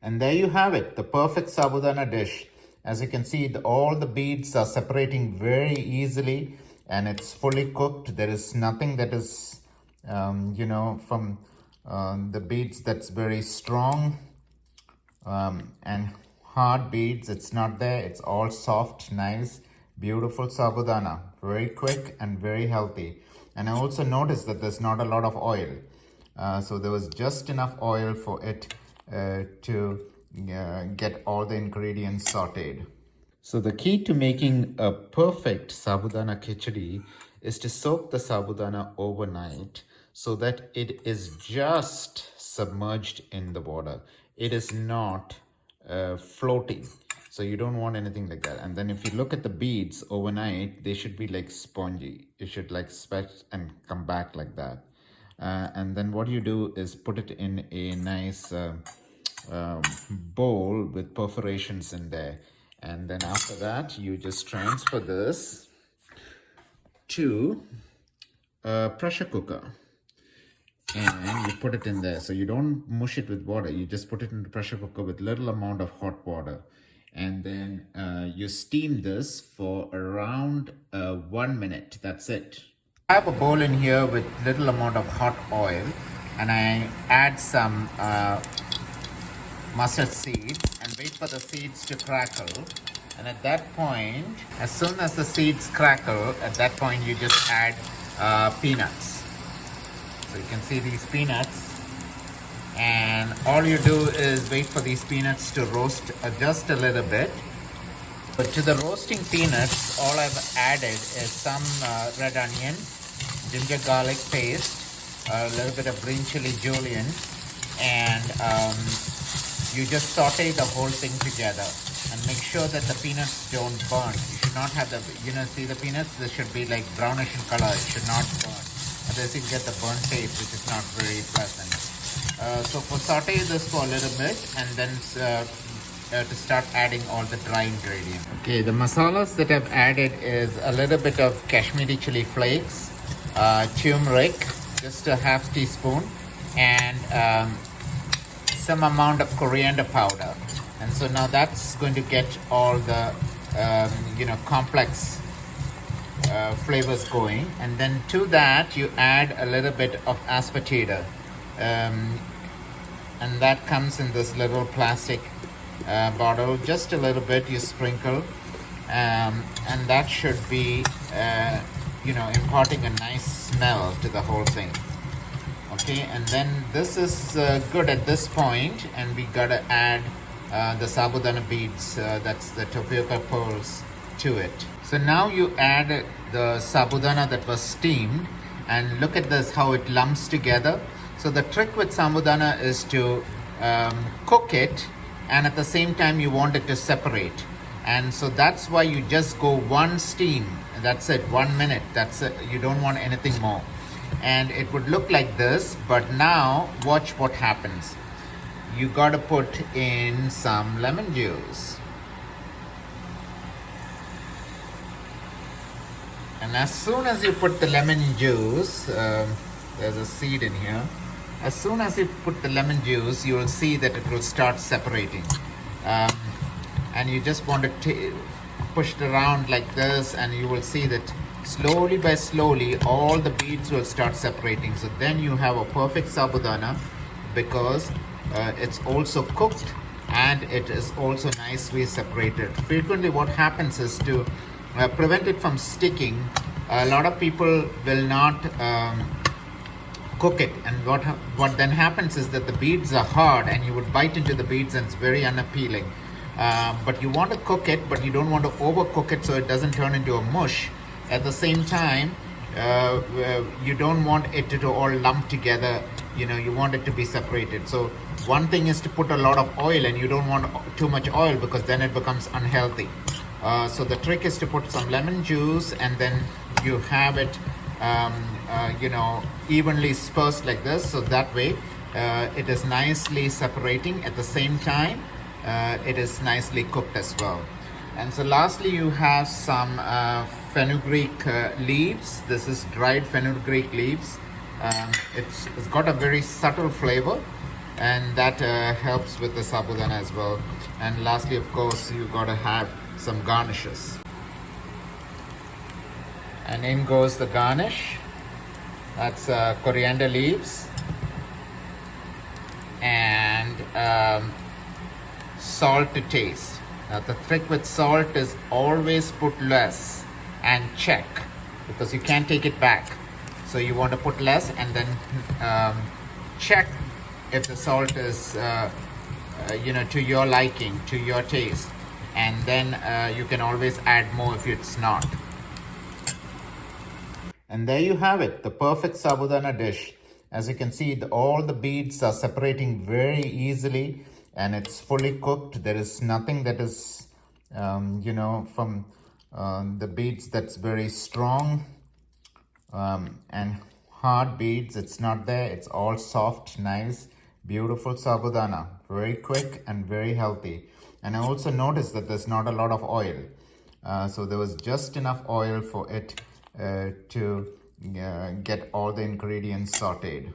And there you have it, the perfect sabudana dish. As you can see, all the beads are separating very easily and it's fully cooked. There is nothing that is, from the beads that's very strong and hard beads. It's not there. It's all soft, nice, beautiful sabudana. Very quick and very healthy. And I also noticed that there's not a lot of oil. So there was just enough oil for it to get all the ingredients sauteed. So the key to making a perfect Sabudana Kichadi is to soak the Sabudana overnight so that it is just submerged in the water. It is not floating. So you don't want anything like that. And then if you look at the beads overnight, they should be like spongy. It should like sweat and come back like that. And then what you do is put it in a nice bowl with perforations in there. And then after that, you just transfer this to a pressure cooker. And you put it in there. So you don't mush it with water. You just put it in the pressure cooker with little amount of hot water. And then you steam this for around 1 minute. That's it. I have a bowl in here with little amount of hot oil. And I add some mustard seeds and wait for the seeds to crackle. And at that point, as soon as the seeds crackle, at that point you just add peanuts. So you can see these peanuts, and all you do is wait for these peanuts to roast just a little bit. But to the roasting peanuts, all I've added is some red onion, ginger garlic paste, a little bit of green chili julienne, and you just saute the whole thing together and make sure that the peanuts don't burn. You should not have the, see the peanuts, they should be like brownish in color. It should not burn. Otherwise you get the burnt taste, which is not very pleasant. So saute this for a little bit and then to start adding all the dry ingredients. Okay, the masalas that I've added is a little bit of Kashmiri chili flakes, turmeric, just a half teaspoon, and some amount of coriander powder. And so now that's going to get all the complex flavors going. And then to that you add a little bit of aspartame, and that comes in this little plastic bottle. Just a little bit you sprinkle, and that should be imparting a nice smell to the whole thing. Okay, and then this is good at this point, and we gotta add the sabudana beads, that's the tapioca perls, to it. So now you add the sabudana that was steamed, and look at this, how it lumps together. So the trick with sabudana is to cook it, and at the same time you want it to separate. And so that's why you just go one steam. That's it, 1 minute. That's it. You don't want anything more. And it would look like this, but now watch what happens. You got to put in some lemon juice. And as soon as you put the lemon juice, there's a seed in here. As soon as you put the lemon juice, you will see that it will start separating. And you just want to push it around like this, and you will see that slowly by slowly all the beads will start separating. So then you have a perfect sabudana, because it's also cooked and it is also nicely separated. Frequently what happens is to prevent it from sticking, a lot of people will not cook it, and what then happens is that the beads are hard and you would bite into the beads and it's very unappealing. But you want to cook it, but you don't want to overcook it so it doesn't turn into a mush. At the same time, you don't want it to all lump together. You want it to be separated. So one thing is to put a lot of oil, and you don't want too much oil because then it becomes unhealthy. So the trick is to put some lemon juice, and then you have it evenly dispersed like this, so that way it is nicely separating. At the same time, it is nicely cooked as well. And so lastly, you have some fenugreek leaves. This is dried fenugreek leaves. It's got a very subtle flavor, and that helps with the sabudana as well. And lastly, of course, you gotta have some garnishes. And in goes the garnish. That's coriander leaves and salt to taste. Now the trick with salt is always put less and check, because you can't take it back. So you want to put less and then check if the salt is to your liking, to your taste, and then you can always add more if it's not. And there you have it, the perfect sabudana dish. As you can see, all the beads are separating very easily, and it's fully cooked. There is nothing that is, from the beads that's very strong and hard beads. It's not there. It's all soft, nice, beautiful sabudana. Very quick and very healthy. And I also noticed that there's not a lot of oil. So there was just enough oil for it to get all the ingredients sauteed.